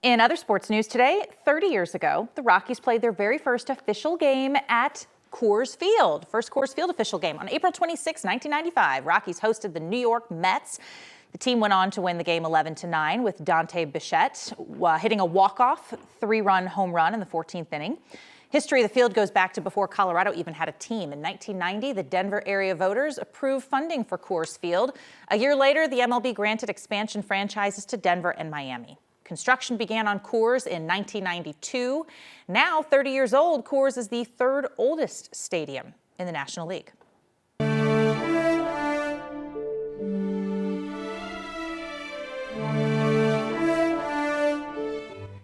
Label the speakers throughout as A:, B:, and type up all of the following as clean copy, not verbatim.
A: In other sports news today, 30 years ago, the Rockies played their very first official game at Coors Field. First Coors Field official game on April 26, 1995. Rockies hosted the New York Mets. The team went on to win the game 11-9 with Dante Bichette hitting a walk-off 3-run home run in the 14th inning. History of the field goes back to before Colorado even had a team. In 1990, the Denver area voters approved funding for Coors Field. A year later, the MLB granted expansion franchises to Denver and Miami. Construction began on Coors in 1992. Now, 30 years old, Coors is the third oldest stadium in the National League.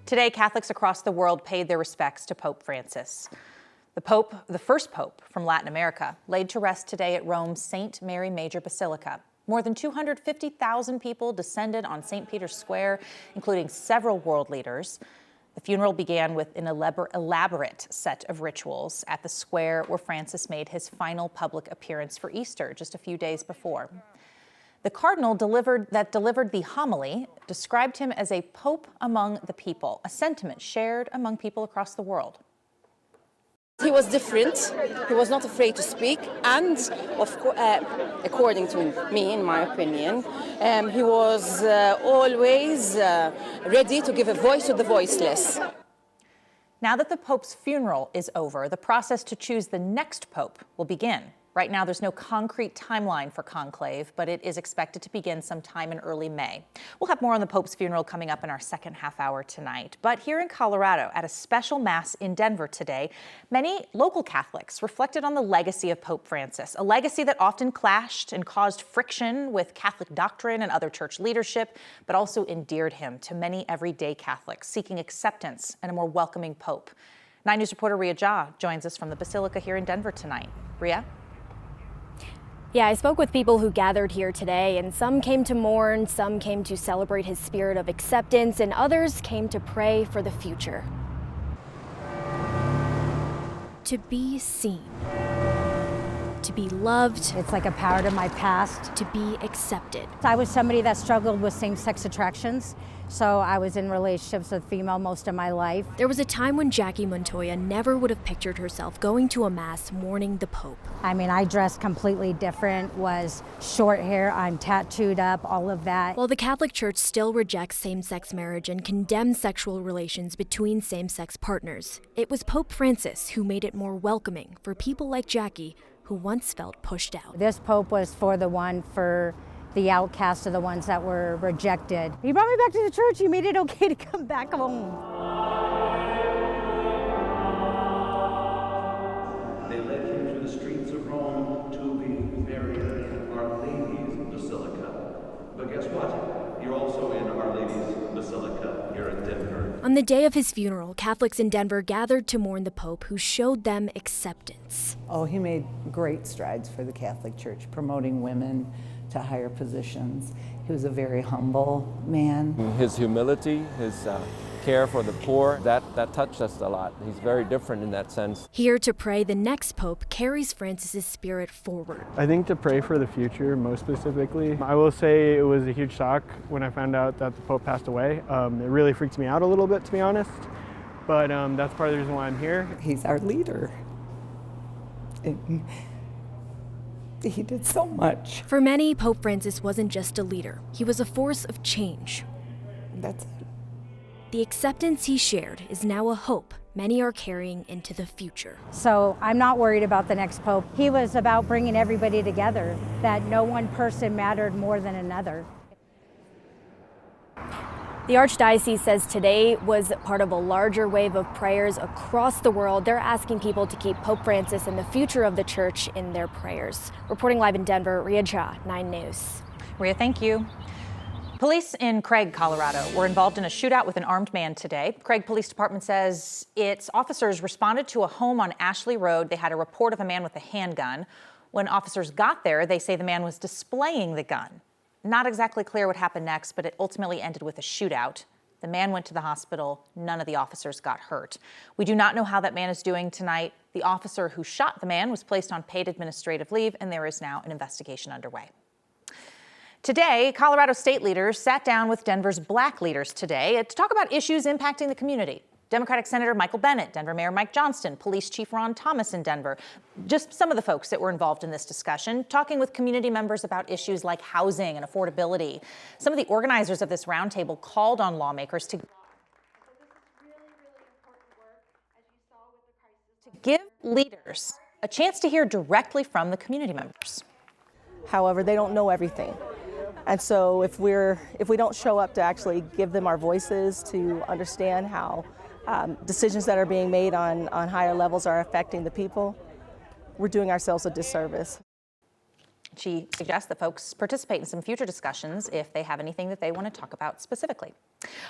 A: Today, Catholics across the world paid their respects to Pope Francis. The first pope from Latin America, laid to rest today at Rome's St. Mary Major Basilica. More than 250,000 people descended on St. Peter's Square, including several world leaders. The funeral began with an elaborate set of rituals at the square where Francis made his final public appearance for Easter just a few days before. The cardinal delivered the homily described him as a pope among the people, a sentiment shared among people across the world.
B: He was different. He was not afraid to speak, and according to me, in my opinion, he was always ready to give a voice to the voiceless.
A: Now that the Pope's funeral is over, the process to choose the next Pope will begin. Right now, there's no concrete timeline for conclave, but it is expected to begin sometime in early May. We'll have more on the Pope's funeral coming up in our second half hour tonight. But here in Colorado, at a special mass in Denver today, many local Catholics reflected on the legacy of Pope Francis, a legacy that often clashed and caused friction with Catholic doctrine and other church leadership, but also endeared him to many everyday Catholics seeking acceptance and a more welcoming Pope. 9 News reporter Ria Jha joins us from the Basilica here in Denver tonight. Ria?
C: Yeah, I spoke with people who gathered here today, and some came to mourn, some came to celebrate his spirit of acceptance, and others came to pray for the future. To be seen. To be loved.
D: It's like a part of my past.
C: To be accepted.
D: I was somebody that struggled with same-sex attractions, so I was in relationships with female most of my life.
C: There was a time when Jackie Montoya never would have pictured herself going to a mass mourning the Pope.
D: I mean, I dressed completely different, was short hair, I'm tattooed up, all of that.
C: While the Catholic Church still rejects same-sex marriage and condemns sexual relations between same-sex partners, it was Pope Francis who made it more welcoming for people like Jackie, who once felt pushed out.
D: This Pope was for the outcasts, of the ones that were rejected. He brought me back to the church. He made it okay to come back home.
E: They led him through the streets of Rome to be buried in Our Lady's Basilica. But guess what? You're also in Our Lady's Basilica here in Denver.
C: On the day of his funeral, Catholics in Denver gathered to mourn the Pope, who showed them acceptance.
F: Oh, he made great strides for the Catholic Church, promoting women to higher positions. He was a very humble man.
G: His humility, his care for the poor, that touched us a lot. He's very different in that sense.
C: Here to pray, the next Pope carries Francis's spirit forward.
H: I think to pray for the future, most specifically. I will say it was a huge shock when I found out that the Pope passed away. It really freaked me out a little bit, to be honest, but that's part of the reason why I'm here.
F: He's our leader. He did so much.
C: For many, Pope Francis wasn't just a leader. He was a force of change.
F: That's it.
C: The acceptance he shared is now a hope many are carrying into the future.
D: So I'm not worried about the next Pope. He was about bringing everybody together, that no one person mattered more than another.
C: The Archdiocese says today was part of a larger wave of prayers across the world. They're asking people to keep Pope Francis and the future of the church in their prayers. Reporting live in Denver, Ria Jha, 9 News.
A: Ria, thank you. Police in Craig, Colorado, were involved in a shootout with an armed man today. Craig Police Department says its officers responded to a home on Ashley Road. They had a report of a man with a handgun. When officers got there, they say the man was displaying the gun. Not exactly clear what happened next, but it ultimately ended with a shootout. The man went to the hospital. None of the officers got hurt. We do not know how that man is doing tonight. The officer who shot the man was placed on paid administrative leave, and there is now an investigation underway. Today, Colorado state leaders sat down with Denver's Black leaders today to talk about issues impacting the community. Democratic Senator Michael Bennet, Denver Mayor Mike Johnston, Police Chief Ron Thomas in Denver. Just some of the folks that were involved in this discussion, talking with community members about issues like housing and affordability. Some of the organizers of this roundtable called on lawmakers to give leaders a chance to hear directly from the community members.
I: However, they don't know everything. And so if we don't show up to actually give them our voices to understand how decisions that are being made on higher levels are affecting the people, we're doing ourselves a disservice.
A: She suggests that folks participate in some future discussions if they have anything that they want to talk about specifically.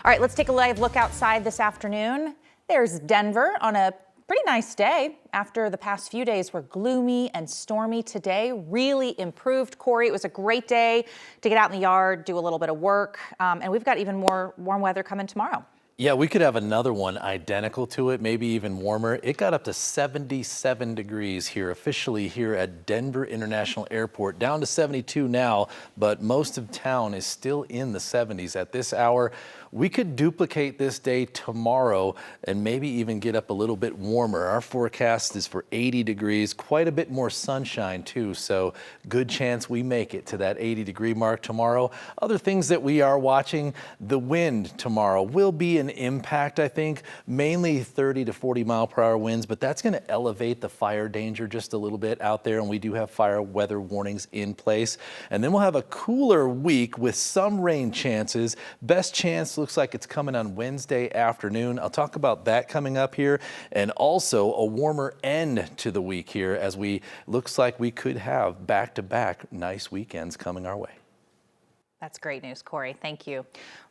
A: All right, let's take a live look outside this afternoon. There's Denver on a pretty nice day after the past few days were gloomy and stormy. Today really improved. Corey, it was a great day to get out in the yard, do a little bit of work, and we've got even more warm weather coming tomorrow.
J: Yeah, we could have another one identical to it, maybe even warmer. It got up to 77 degrees here, officially here at Denver International Airport, down to 72 now, but most of town is still in the 70s at this hour. We could duplicate this day tomorrow and maybe even get up a little bit warmer. Our forecast is for 80 degrees, quite a bit more sunshine too, so good chance we make it to that 80-degree mark tomorrow. Other things that we are watching, the wind tomorrow will be an impact, I think, mainly 30 to 40 mile per hour winds, but that's going to elevate the fire danger just a little bit out there, and we do have fire weather warnings in place. And then we'll have a cooler week with some rain chances. Best chance looks like it's coming on Wednesday afternoon. I'll talk about that coming up here, and also a warmer end to the week here as looks like we could have back-to-back nice weekends coming our way.
A: That's great news, Corey. Thank you.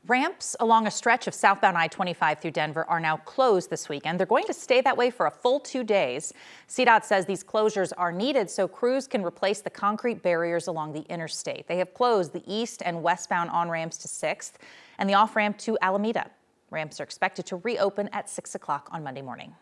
A: Ramps along a stretch of southbound I-25 through Denver are now closed this weekend. They're going to stay that way for a full 2 days. CDOT says these closures are needed so crews can replace the concrete barriers along the interstate. They have closed the east and westbound on-ramps to 6th and the off-ramp to Alameda. Ramps are expected to reopen at 6 o'clock on Monday morning.